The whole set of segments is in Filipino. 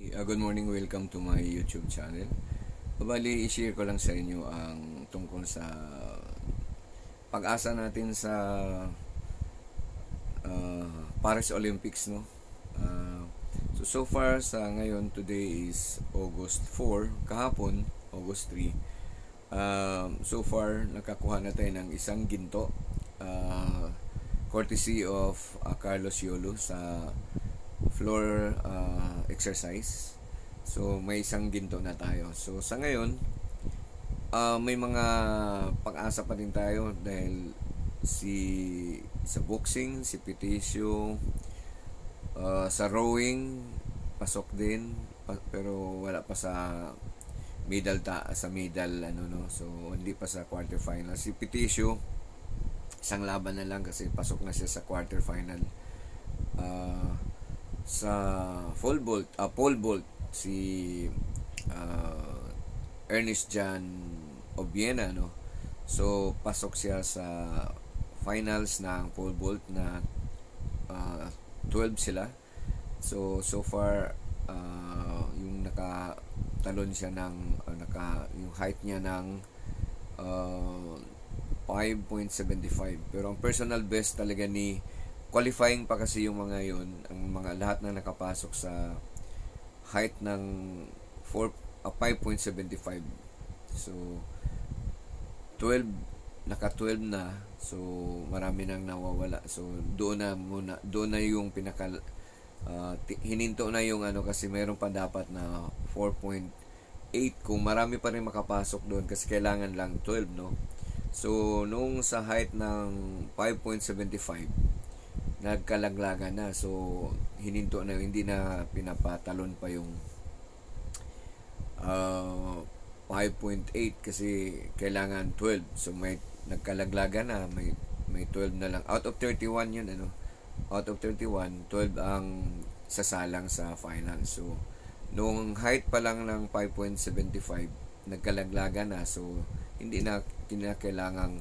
Good morning, welcome to my YouTube channel. Bali, i-share ko lang sa inyo ang tungkol sa pag-asa natin sa Paris Olympics, no? So far sa ngayon, today is August 4, kahapon, August 3. So far, nakakuha na tayo ng isang ginto, courtesy of Carlos Yolo sa floor exercise. So may isang ginto na tayo. So sa ngayon, may mga pag-asa pa din tayo dahil sa boxing, si Peticio, sa rowing pasok din, pero wala pa sa middle so hindi pa sa quarterfinal. Si Peticio, isang laban na lang kasi pasok na siya sa quarterfinal. Sa pole vault, si Ernest Jan Obiena, no? So pasok siya sa finals ng pole vault na 12 sila. So far yung nakatalon siya ng yung height niya ng 5.75, pero ang personal best talaga ni qualifying pa kasi yung mga yun, ang mga lahat na nakapasok sa height ng 5.75. So 12, naka 12 na, so marami nang nawawala. So doon na yung pinaka hininto na yung kasi meron pa dapat na 4.8 kung marami pa rin makapasok doon kasi kailangan lang 12, no? So nung sa height ng 5.75 nagkalaglagan na, so hininto na, hindi na pinapatalon pa yung 5.8 kasi kailangan 12. So may nagkalaglagan na, may 12 na lang out of 31 yun, out of 31, 12 ang sasalang sa final. So nung height pa lang ng 5.75 nagkalaglagan na, so hindi na kinakailangang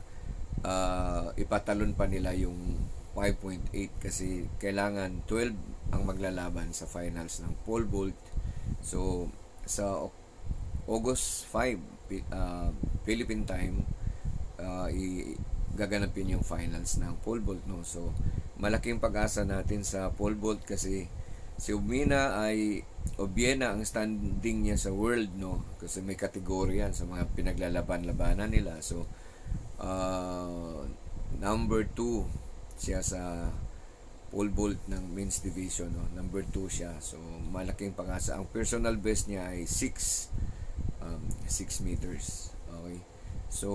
ipatalon pa nila yung 5.8 kasi kailangan 12 ang maglalaban sa finals ng pole vault. So sa August 5 Philippine time, gaganapin yung finals ng pole vault, no? So malaking pag-asa natin sa pole vault kasi si Obiena ang standing niya sa world, no? Kasi may kategorya sa mga pinaglalaban-labanan nila. So number 2 siya sa pole vault ng men's division, no? Number 2 siya. So malaking pag-asa. Ang personal best niya ay 6 meters. Okay. So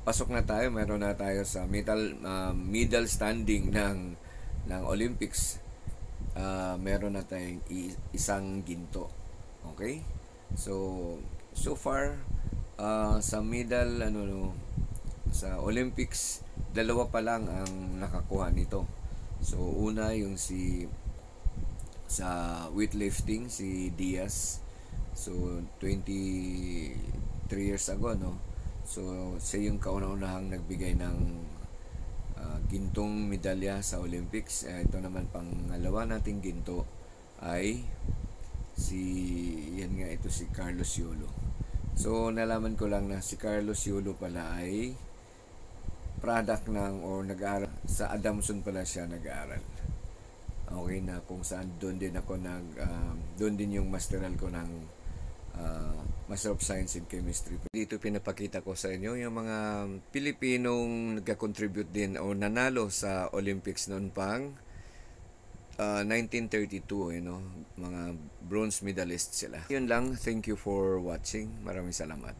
pasok na tayo. Meron na tayo sa middle standing ng Olympics. Meron na tayong isang ginto. Okay? So far sa middle sa Olympics, dalawa pa lang ang nakakuha nito. So una yung sa weightlifting, si Diaz. So 23 years ago, no? So siya yung kauna-unahang nagbigay ng gintong medalya sa Olympics. Ito naman pangalawa nating ginto ay ito si Carlos Yolo. So nalaman ko lang na si Carlos Yolo pala ay product nag-aaral sa Adamson pala siya nag-aaral. Okay, na kung saan doon din yung masteral ko ng Master of Science in Chemistry. Dito pinapakita ko sa inyo yung mga Pilipinong nagka-contribute din o nanalo sa Olympics noon pang 1932, mga bronze medalists sila. Yun lang, thank you for watching. Maraming salamat.